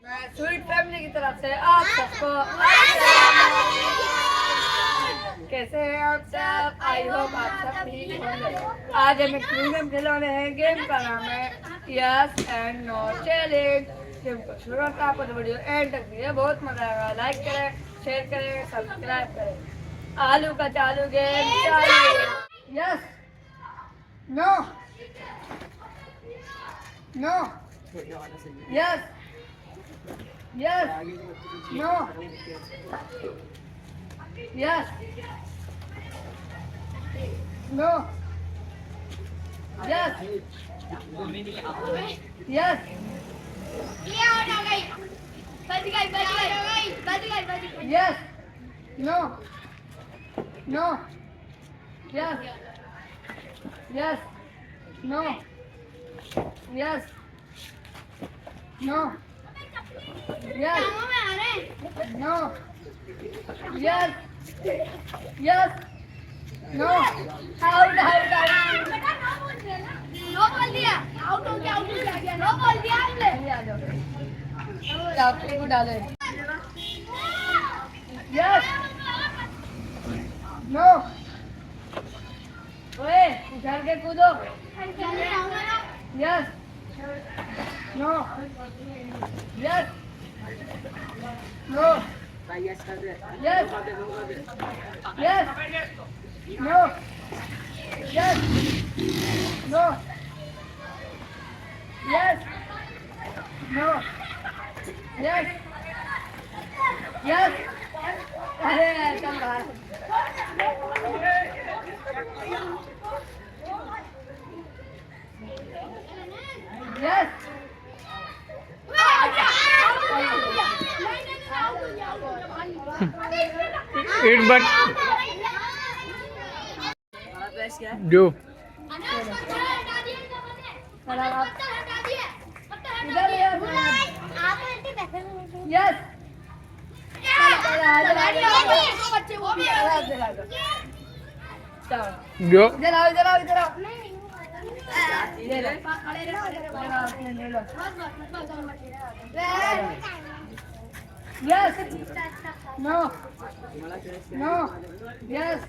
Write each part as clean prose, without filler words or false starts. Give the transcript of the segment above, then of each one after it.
Sweet family की तरफ से आप सबको कैसे हैं आप सब? आई होप आप सब ठीक होंगे। आज हमें क्विज गेम खिलौने हैं। गेम का नाम है yes and no challenge. Game को शुरू करता है, आपको तो वीडियो एंड तक दिए, बहुत मजा आएगा। लाइक करें, शेयर करें, सब्सक्राइब करें। आलू का चालू गेम चालू। Yes no no yes Yes. No. Yes. No. Yes. Yes. Yes. No. No. Yes. Yes. No. Yes. No. Yes. No. Yes. Yes. No. Out. Out. Out. No बोल दिया। Out हो गया नो बोल दिया हमने। आ जाओ। चापड़ी को डाले। Yes. No. ओए उछल के कूदो। Yes. No. Yes. No. Yes. Yes. Yes. No. Yes. No. Yes. No. Yes. Yes. अरे चल बाहर। Yes. Eat but do. Yes. Do. इधर आओ इधर आओ इधर आओ। ये लो। ले लो। Yes. No. No. Yes.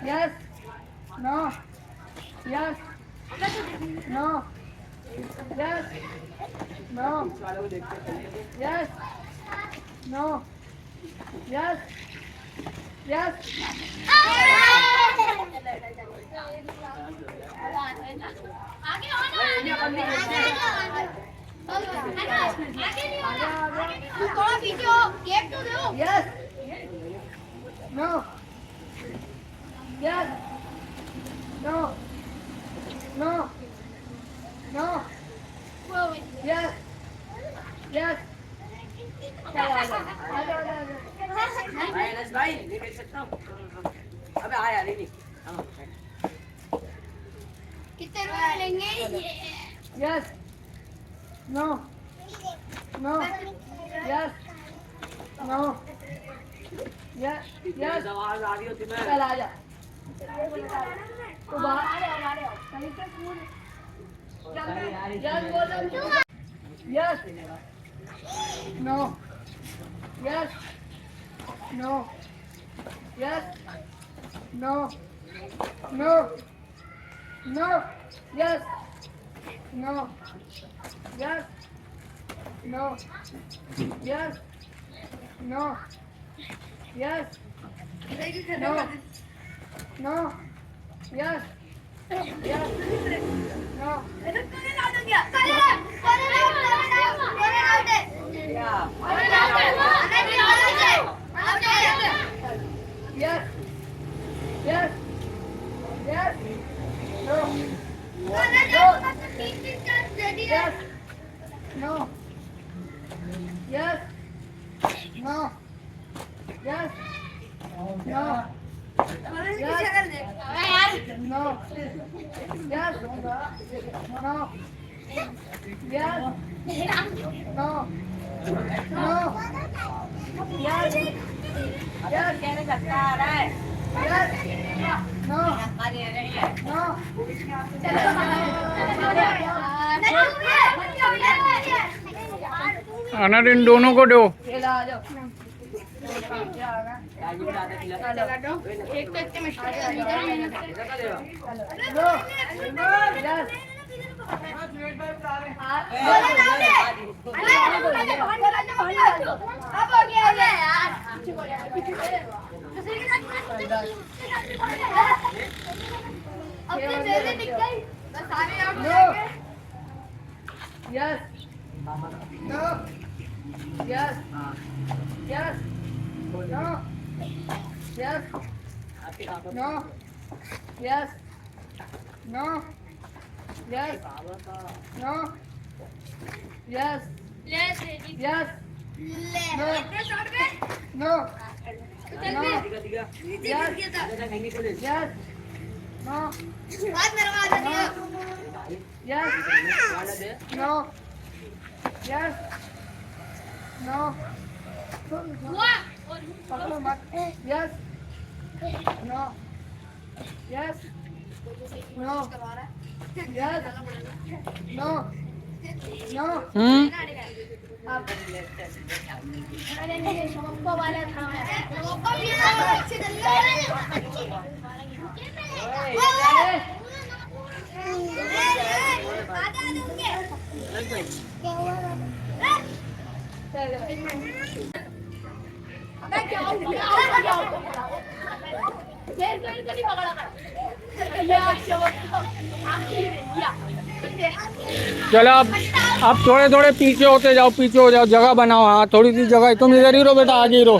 Yes. No. Yes. No. Yes. No. Yes. No. Yes. Yes. आगे हो ना। तू थोड़ा पीछे हो, गेट तो दो। Yes. No. Yes. No. No. No. Yes. Yes. चलो आ जाओ। आ जाओ आ जाओ। भाई नहीं कर सकता हूँ। अबे आ यार नहीं। कितने रुपए लेंगे? Yes. No. No. Yes. No. Yes. Yes. आवाज आ रही होती मैं। चल आ जा। तो बाहर आ कहीं से कूद। Yes बोलो। Yes. No. Yes. No. Yes. No. No. No. Yes. No. Yes. No. Yes. No. Yes. No. No. Yes. Yes. No. Yes. Yes. Yes. No. Yes. No. Yes. No. Yes. No. Yes. No. Yes. No. Yes. No. No. Yes. Yes. कहने लगता आ रहा है। Yes. No. No. Owner इन दोनों को दो। ये ला, आ जाओ। क्या आ रहा है? यार ये आधा खिला चलो। एक तो इतने मुश्किल से इधर मेहनत कर इधर का देगा लो, यस। बोला ना दे अरे बाहर निकाल अब हो गया यार दूसरे के साथ अब तो जल्दी निकल बस सारे आउट हो नो, जाएंगे yes, no, yes, yes, no, yes, no, yes, no, yes, no, yes, yes yes, ले अपना शॉट पे नो, चल नो, बे दिखा नीचे गिर गया था इधर नहीं चले यस, नो, हाथ मेरे को आ दिया यस, वाला दे नो, यस, नो, हुआ पकड़ो मत, yes, no, yes, no, yes, no, no, अब अरे नहीं शॉप वाला था शॉप भी अच्छे चल रहे आधा दूंगे अबे क्या हो गया ये नहीं पकड़ा यार शॉप चलो अब थोड़े थोड़े पीछे होते जाओ, पीछे हो जाओ, जगह बनाओ। हाँ थोड़ी सी जगह, तुम इधर ही रहो बेटा, आगे ही रहो,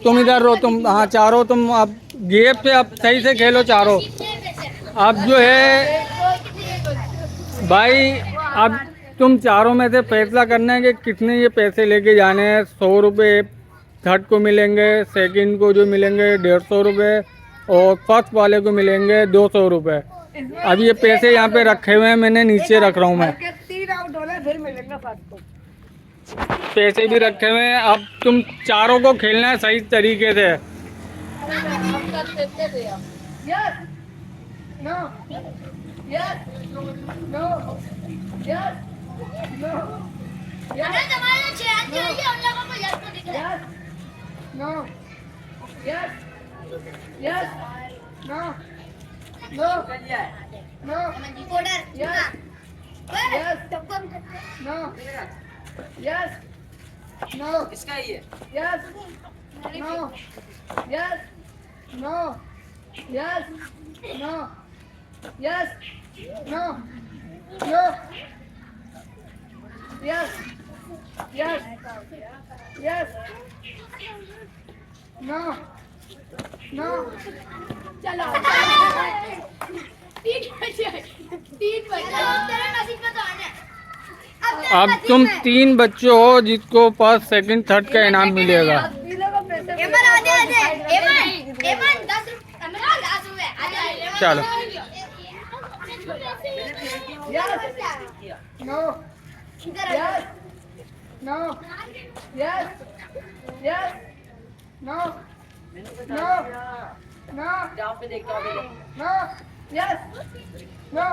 तुम इधर रहो, तुम हाँ चारों तुम अब गेप से अब सही से खेलो चारों। अब जो है भाई, अब तुम चारों में से फैसला करना है कि कितने ये पैसे लेके जाने हैं। 100 रुपये थर्ड को मिलेंगे, सेकंड को जो मिलेंगे 150 रुपये और फर्स्ट वाले को मिलेंगे 200 रुपये। अब ये पैसे यहाँ पे रखे हुए हैं, मैंने नीचे रख रहा हूँ मैं, 3 आउट होना फिर मिलेंगे फर्स्ट को। पैसे भी रखे हुए हैं। अब तुम चारों को खेलना है सही तरीके से। Yes, no, yes, no, yes, no, अरे तुम्हारे चैन के लिए उन लोगों को याद को दिख रहा है yes, no, yes, yes, no, no, चल जाए नो, कोडर यस, यस टपकन नो, यस, नो, इसका ही है yes, no, yes, no, yes, no, yes, no, no, yes, yes, yes, no, no, चलो 3 बजे तेरे नसीब में तो आने अब तुम 3 बच्चे हो जिसको फर्स्ट सेकंड थर्ड का इनाम मिलेगा। एमन आधे आधे एमन 10 रुपए 10 रुपए आधे चलो यस, नो, इधर yes, no, yes, yes, no, no, no, जाओ पे देखता हूँ no, yes, no,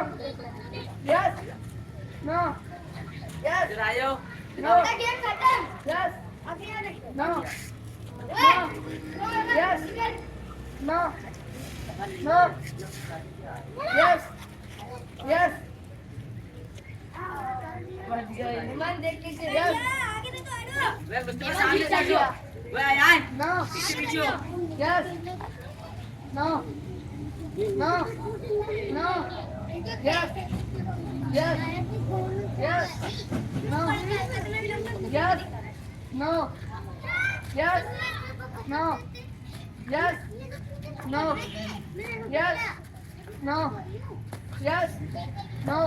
yes, no, yes, इधर आयो no, गेम खत्म yes, अभी आ देख no, yes, no, no, yes, yes, मन देख के yes, आगे देखो आगे वे मुझके सामने देखो वे आए no, पीछे पीछे हो yes, no, no, no, yes, yes, yes, no, yes, no, yes, no, yes, no, yes, no, yes, no,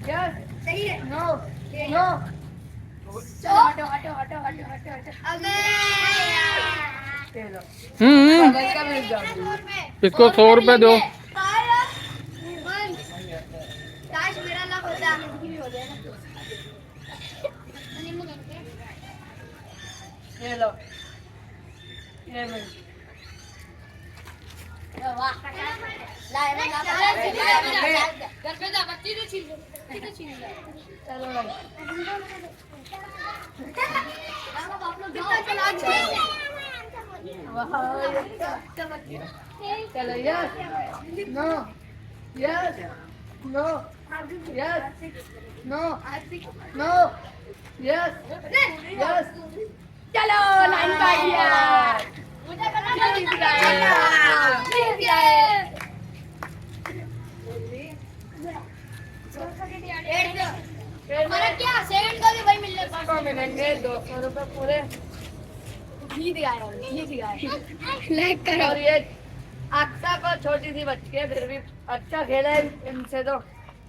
yes, सही है no, no, चलो हटो हटो हटो हटो हटो हटो अबे चलो हम्म का मिल जाओ इसको 100 रुपये दो। काश मेरा लक होता ये लो ये मिल वाह ला ला ला घर पे जा बच्ची तो छीन चलो भाई कितना चला छे चलो yes no yes no yes no no yes yes चलो लाइन का गया मुझे करना जीत गया जीत गए हमारा क्या सेकंड का भी भाई मिलने को मिलेंगे 200 रुपए पूरे जीत गए लाइक करो और ये अक्सा को छोटी सी बच्ची है फिर भी अच्छा खेला है इनसे तो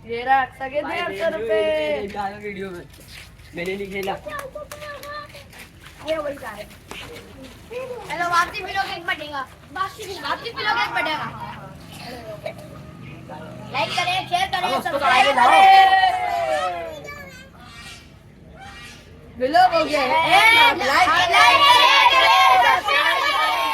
ये रहा अक्सा के 150 रुपए वीडियो में मैंने नहीं खेला ये वही का है हेलो वापसी मिलोगे एक बढ़ेगा वापसी मिलोगे एक बढ़ेगा लाइक करें शेयर करें सब्सक्राइब करें बिलो हो गया है लाइक करें सब्सक्राइब करें